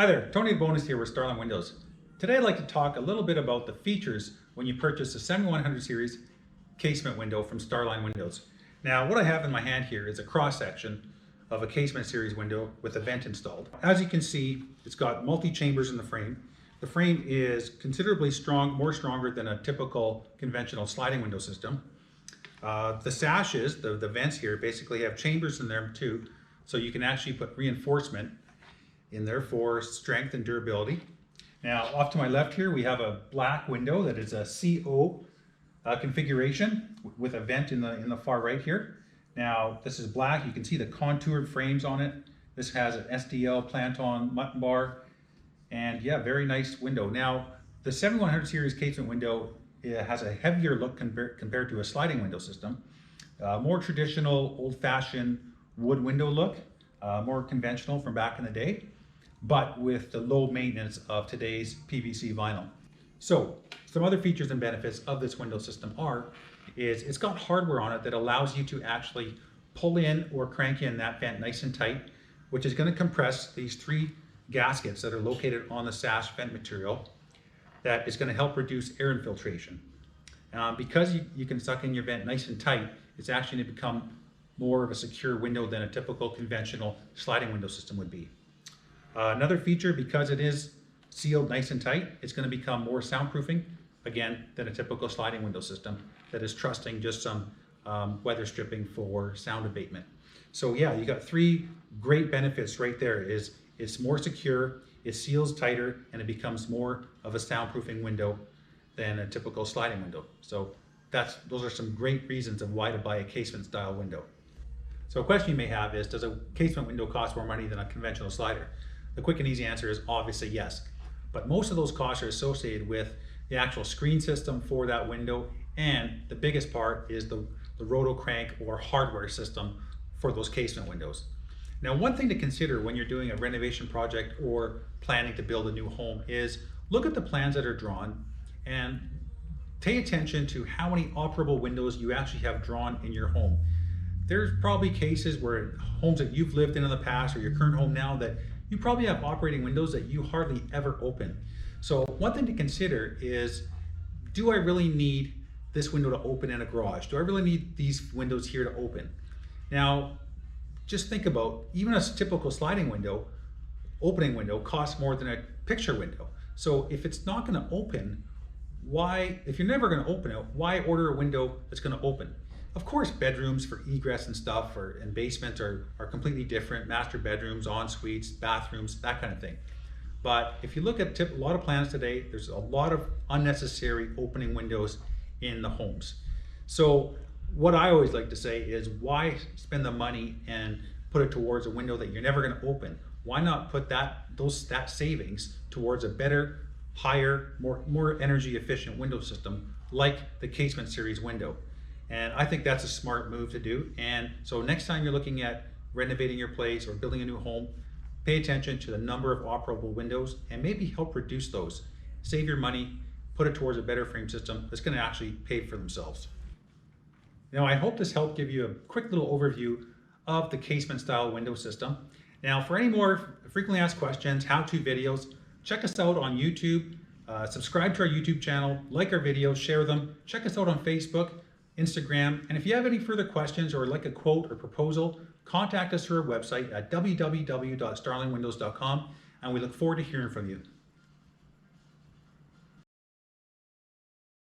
Hi there, Tony Bonus here with Starline Windows. Today I'd like to talk a little bit about the features when you purchase a 7100 series casement window from Starline Windows. Now what I have in my hand here is a cross section of a casement series window with a vent installed. As you can see, it's got multi-chambers in the frame. The frame is considerably stronger than a typical conventional sliding window system. The sashes, the vents here, basically have chambers in them too, so you can actually put reinforcement in there for strength and durability. Now off to my left here we have a black window that is a CO configuration with a vent in the far right here. Now this is black, you can see the contoured frames on it. This has an SDL plant-on mutton bar, and yeah, very nice window. Now the 7100 series casement window, it has a heavier look compared to a sliding window system. More traditional, old-fashioned wood window look, more conventional from back in the day, but with the low maintenance of today's PVC vinyl. So some other features and benefits of this window system is it's got hardware on it that allows you to actually pull in or crank in that vent nice and tight, which is going to compress these three gaskets that are located on the sash vent material. That is going to help reduce air infiltration. Because you can suck in your vent nice and tight, it's actually going to become more of a secure window than a typical conventional sliding window system would be. Another feature, because it is sealed nice and tight, it's going to become more soundproofing, again, than a typical sliding window system that is trusting just some weather stripping for sound abatement. So yeah, you got three great benefits right there. It's more secure, it seals tighter, and it becomes more of a soundproofing window than a typical sliding window. So those are some great reasons of why to buy a casement style window. So a question you may have is, does a casement window cost more money than a conventional slider? The quick and easy answer is obviously yes. But most of those costs are associated with the actual screen system for that window, and the biggest part is the roto crank or hardware system for those casement windows. Now, one thing to consider when you're doing a renovation project or planning to build a new home is look at the plans that are drawn and pay attention to how many operable windows you actually have drawn in your home. There's probably cases where homes that you've lived in the past or your current home now that you probably have operating windows that you hardly ever open. So one thing to consider is, do I really need this window to open in a garage? Do I really need these windows here to open? Now, just think about, even a typical sliding window, opening window costs more than a picture window. So if it's not gonna open, if you're never gonna open it, why order a window that's gonna open? Of course, bedrooms for egress and stuff and basements are completely different. Master bedrooms, en suites, bathrooms, that kind of thing. But if you look at a lot of plans today, there's a lot of unnecessary opening windows in the homes. So what I always like to say is, why spend the money and put it towards a window that you're never going to open? Why not put that savings towards a better, higher, more energy efficient window system like the casement series window? And I think that's a smart move to do. And so next time you're looking at renovating your place or building a new home, pay attention to the number of operable windows and maybe help reduce those. Save your money, put it towards a better frame system that's going to actually pay for themselves. Now, I hope this helped give you a quick little overview of the casement style window system. Now, for any more frequently asked questions, how-to videos, check us out on YouTube, subscribe to our YouTube channel, like our videos, share them, check us out on Facebook, Instagram, and if you have any further questions or like a quote or proposal, contact us through our website at www.starlinewindows.com, and we look forward to hearing from you.